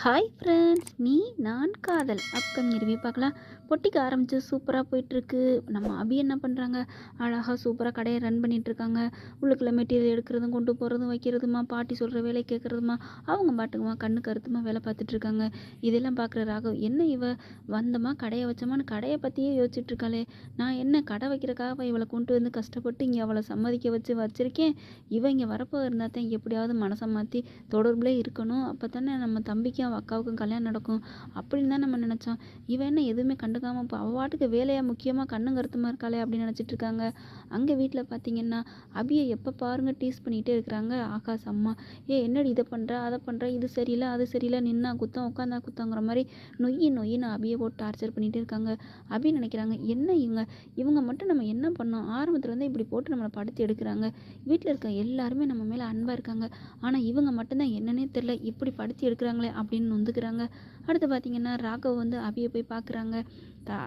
Hi friends, நீ நான் காதல் அப்கமிங் ரிவ்யூ பார்க்கலாம். பொட்டிக்கு ஆரம்பித்து சூப்பராக போயிட்டுருக்கு. நம்ம அபி என்ன பண்ணுறாங்க, அழகாக சூப்பராக கடையை ரன் பண்ணிகிட்ருக்காங்க. உள்ளுக்குள்ளே மெட்டீரியல் எடுக்கிறதும் கொண்டு போகிறதும் வைக்கிறதுமா, பாட்டி சொல்கிற வேலை கேட்குறதுமா, அவங்க பாட்டுக்குமா கண்ணு கருத்துமா வேலை பார்த்துட்ருக்காங்க. இதெல்லாம் பார்க்குற ராகவ், என்ன இவ வந்தமா கடையை வச்சோமான்னு கடையை பற்றியே யோசிச்சுட்ருக்காளே, நான் என்ன கடை வைக்கிறக்காக இவளை கொண்டு வந்து கஷ்டப்பட்டு இங்கே அவளை சம்மதிக்க வச்சுருக்கேன். இவன் இங்கே வரப்போ இருந்தால் தான் எப்படியாவது மனசை மாற்றி தொடர்புலே இருக்கணும். அப்போ தானே நம்ம தம்பிக்கும் அவள் அக்காவுக்கும் கல்யாணம் நடக்கும் அப்படின்னு தான் நம்ம நினச்சோம். இவன் என்ன எதுவுமே கண்டுக்காமல் இப்போ அவள் பாட்டுக்கு வேலையாக முக்கியமாக கண்ணும் கருத்துமாக இருக்காளே அப்படின்னு நினச்சிட்டு இருக்காங்க. அங்கே வீட்டில் பார்த்தீங்கன்னா அபியை எப்போ பாருங்க டீஸ் பண்ணிகிட்டே இருக்கிறாங்க ஆகாஷ் அம்மா. என்னடி இதை பண்ணுற அதை பண்ணுற, இது சரியில்லை அது சரியில்லை, நின்னா குத்தம் உட்காந்தா குத்தங்கிற மாதிரி நொய்யின்னு அபியை போட்டு டார்ச்சர் பண்ணிகிட்டே இருக்காங்க. அபி நினைக்கிறாங்க, என்ன இவங்க மட்டும் நம்ம என்ன பண்ணோம், ஆரம்பத்துலேருந்து இப்படி போட்டு நம்மளை படுத்தி எடுக்கிறாங்க. வீட்டில் இருக்க எல்லாருமே நம்ம மேலே அன்பாக இருக்காங்க, ஆனால் இவங்க மட்டும்தான் என்னன்னே தெரில இப்படி படுத்தி எடுக்கிறாங்களே அப்படின்னு நொந்துக்கிறாங்க. அடுத்து பார்த்தீங்கன்னா ராகவ் வந்து அபியை போய் பார்க்குறாங்க.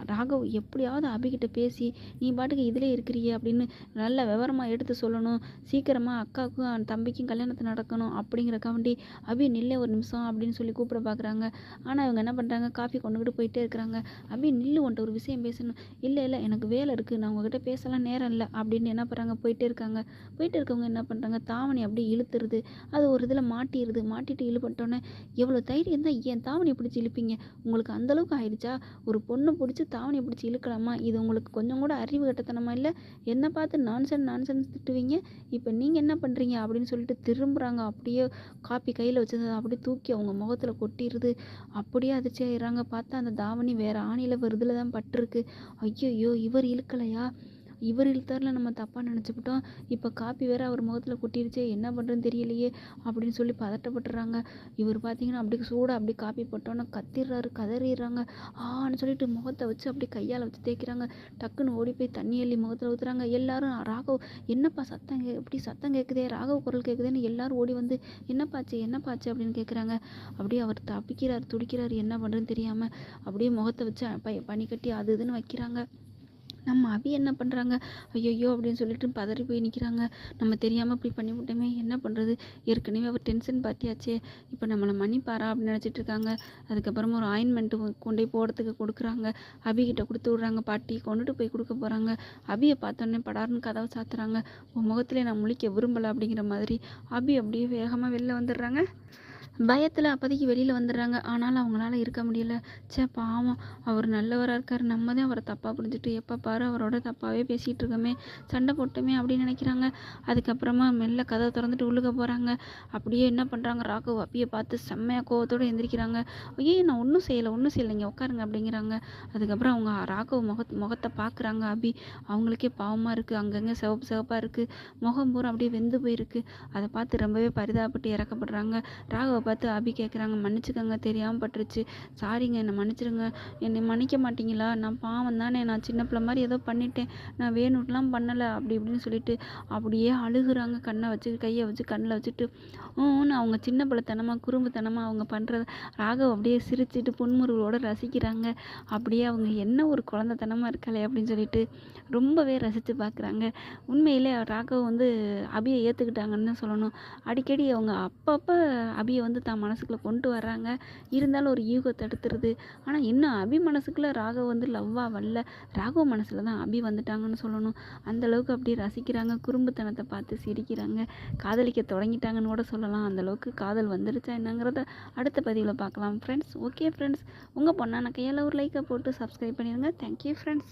ராகவ் எப்படியாவது அபிகிட்ட பேசி, நீ பாட்டுக்கு இதிலே இருக்கிறியே அப்படின்னு நல்ல விவரமாக எடுத்து சொல்லணும், சீக்கிரமாக அக்காவுக்கும் தம்பிக்கும் கல்யாணத்தை நடக்கணும் அப்படிங்கிறக்காண்டி அபி நில்லே ஒரு நிமிஷம் அப்படின்னு சொல்லி கூப்பிட பார்க்குறாங்க. ஆனால் இவங்க என்ன பண்ணுறாங்க, காஃபி கொண்டுக்கிட்டு போயிட்டே இருக்கிறாங்க. அபி நில்லு, உன்ட்ட ஒரு விஷயம் பேசணும். இல்லை எனக்கு வேலை இருக்குது, நான் உங்ககிட்ட பேசலாம் நேரம் இல்லை அப்படின்னு என்ன பண்ணுறாங்க, போயிட்டே இருக்காங்க. போயிட்டு இருக்கவங்க என்ன பண்ணுறாங்க, தாவணி அப்படியே இழுத்துருது. அது ஒரு இதில் மாட்டிட்டு இழுபட்டோன்னே, எவ்வளோ தைரியம் தான் ஏன் தாவணியை பிடிச்சி இழுப்பீங்க, உங்களுக்கு அந்தளவுக்கு ஆயிடுச்சா, ஒரு பொண்ணை பிடிச்சி தாவணியை பிடிச்சி இழுக்கலாமா, இது உங்களுக்கு கொஞ்சம் கூட அறிவு கட்டத்தனமா இல்லை, என்னை பார்த்து நான்சென்ஸ் திட்டுவீங்க, இப்போ நீங்கள் என்ன பண்ணுறீங்க அப்படின்னு சொல்லிட்டு திரும்புகிறாங்க. அப்படியே காப்பி கையில் வச்சது அப்படியே தூக்கி அவங்க முகத்தில் கொட்டிடுது. அப்படியே அதிர்ச்சி ஆயிடுறாங்க. பார்த்தா அந்த தாவணி வேறு ஆணியில் வருதில் தான் பட்டிருக்கு. ஐயோ இவர் இழுக்கலையா, இவர் இழுத்தாரில் நம்ம தப்பாக நினச்சிக்கிட்டோம், இப்போ காப்பி வேறு அவர் முகத்தில் கொட்டிருச்சே, என்ன பண்ணுறதுன்னு தெரியலையே அப்படின்னு சொல்லி பதட்டப்பட்டுறாங்க. இவர் பார்த்தீங்கன்னா அப்படி சூடாக அப்படி காப்பி போட்டோன்னே கதறிடுறாங்க. ஆன்னு சொல்லிட்டு முகத்தை வச்சு அப்படி கையால் வச்சு தேய்க்கிறாங்க. டக்குன்னு ஓடி போய் தண்ணி அள்ளி முகத்தில் ஊற்றுறாங்க. எல்லாரும் ராகவ் என்னப்பா எப்படி சத்தம் கேட்குதே, ராகவ் குரல் கேட்குதுன்னு எல்லாரும் ஓடி வந்து என்னப்பாச்சு அப்படின்னு கேட்குறாங்க. அப்படியே அவர் துடிக்கிறார், என்ன பண்ணுறதுன்னு தெரியாமல் அப்படியே முகத்தை வச்சு பனி கட்டி அது இதுன்னு வைக்கிறாங்க. நம்ம அபி என்ன பண்ணுறாங்க, ஐயோ அப்படின்னு சொல்லிட்டு பதறி போய் நிற்கிறாங்க. நம்ம தெரியாமல் இப்படி பண்ணிவிட்டோமே, என்ன பண்ணுறது, ஏற்கனவே அவர் டென்ஷன் பார்த்தியாச்சே, இப்போ நம்மளை மன்னிப்பாரா அப்படின்னு நினச்சிட்டு இருக்காங்க. அதுக்கப்புறமா ஒரு ஆயின்மெண்ட்டு கொண்டு போய் போடுறதுக்கு கொடுக்குறாங்க. அபிகிட்ட கொடுத்து விட்றாங்க. பாட்டி கொண்டுட்டு போய் கொடுக்க போகிறாங்க. அபியை பார்த்தோன்னே படார்னு கதவை சாத்துறாங்க. உன் முகத்திலே நான் முழிக்க விரும்பலை அப்படிங்கிற மாதிரி அபி அப்படியே வேகமாக வெளில வந்துடுறாங்க. பயத்தில் அப்போதைக்கு வெளியில் வந்துடுறாங்க. ஆனாலும் அவங்களால இருக்க முடியல. பாவம், அவர் நல்லவராக இருக்கார், நம்ம தான் அவரை தப்பாக புரிஞ்சுட்டு எப்போ பாரு அவரோட தப்பாகவே பேசிகிட்டு இருக்கோமே, சண்டை போட்டோமே அப்படின்னு நினைக்கிறாங்க. அதுக்கப்புறமா மெல்ல கதவை திறந்துட்டு உள்ளுக்க போகிறாங்க. அப்படியே என்ன பண்ணுறாங்க, ராகவ் அபியை பார்த்து செம்மையாக கோவத்தோடு எந்திரிக்கிறாங்க. நான் ஒன்றும் செய்யலை இங்கே உட்காருங்க அப்படிங்கிறாங்க. அதுக்கப்புறம் அவங்க ராகவ் முகத்தை பார்க்குறாங்க. அபி அவங்களுக்கே பாவமாக இருக்குது, அங்கங்கே சிவப்பாக இருக்குது, முகம் பூரா அப்படியே வெந்து போயிருக்கு. அதை பார்த்து ரொம்பவே பரிதாபப்பட்டு இறக்கப்படுறாங்க. ராகவ பார்த்து அபி கேட்குறாங்க, மன்னிச்சுக்கோங்க, தெரியாமல் பட்டுருச்சு, சாரிங்க, என்னை மன்னிச்சிடுங்க, என்னை மன்னிக்க மாட்டீங்களா, நான் பாவம் தானே, நான் சின்ன பிள்ளை மாதிரி ஏதோ பண்ணிட்டேன், நான் வேணும்லாம் பண்ணலை அப்படி இப்படின்னு சொல்லிட்டு அப்படியே அழுகுறாங்க. கையை வச்சு கண்ணில் வச்சுட்டு அவங்க சின்ன பிள்ளைத்தனமாக குறும்புத்தனமாக அவங்க பண்ணுறத ராகவ் அப்படியே சிரிச்சுட்டு புன்முறுவலோடு ரசிக்கிறாங்க. அப்படியே அவங்க என்ன ஒரு குழந்தைத்தனமாக இருக்காளே அப்படின்னு சொல்லிட்டு ரொம்பவே ரசித்து பார்க்குறாங்க. உண்மையிலே ராகவ் வந்து அபியை ஏற்றுக்கிட்டாங்கன்னு தான் சொல்லணும். அடிக்கடி அவங்க அப்பப்போ அபியை வந்து தான் மனசுக்குள்ளே கொண்டு வர்றாங்க. இருந்தாலும் ஒரு ஈகோ தடுத்துருது. ஆனால் இன்னும் அபி மனசுக்குள்ளே ராகவ் வந்து லவ்வாக வரல, ராகவ் மனசில் தான் அபி வந்துட்டாங்கன்னு சொல்லணும். அந்தளவுக்கு அப்படியே ரசிக்கிறாங்க. குறும்புத்தனத்தை பார்த்து சிரிக்கிறாங்க. காதலிக்க தொடங்கிட்டாங்கன்னு கூட சொல்லலாம். அந்தளவுக்கு காதல் வந்துடுச்சா என்னங்கிறத அடுத்த பதிவில் பார்க்கலாம் ஃப்ரெண்ட்ஸ். ஓகே ஃப்ரெண்ட்ஸ், உங்கள் பொண்ணான கையால் ஒரு லைக்கை போட்டு சப்ஸ்கிரைப் பண்ணிடுங்க. Thank you friends.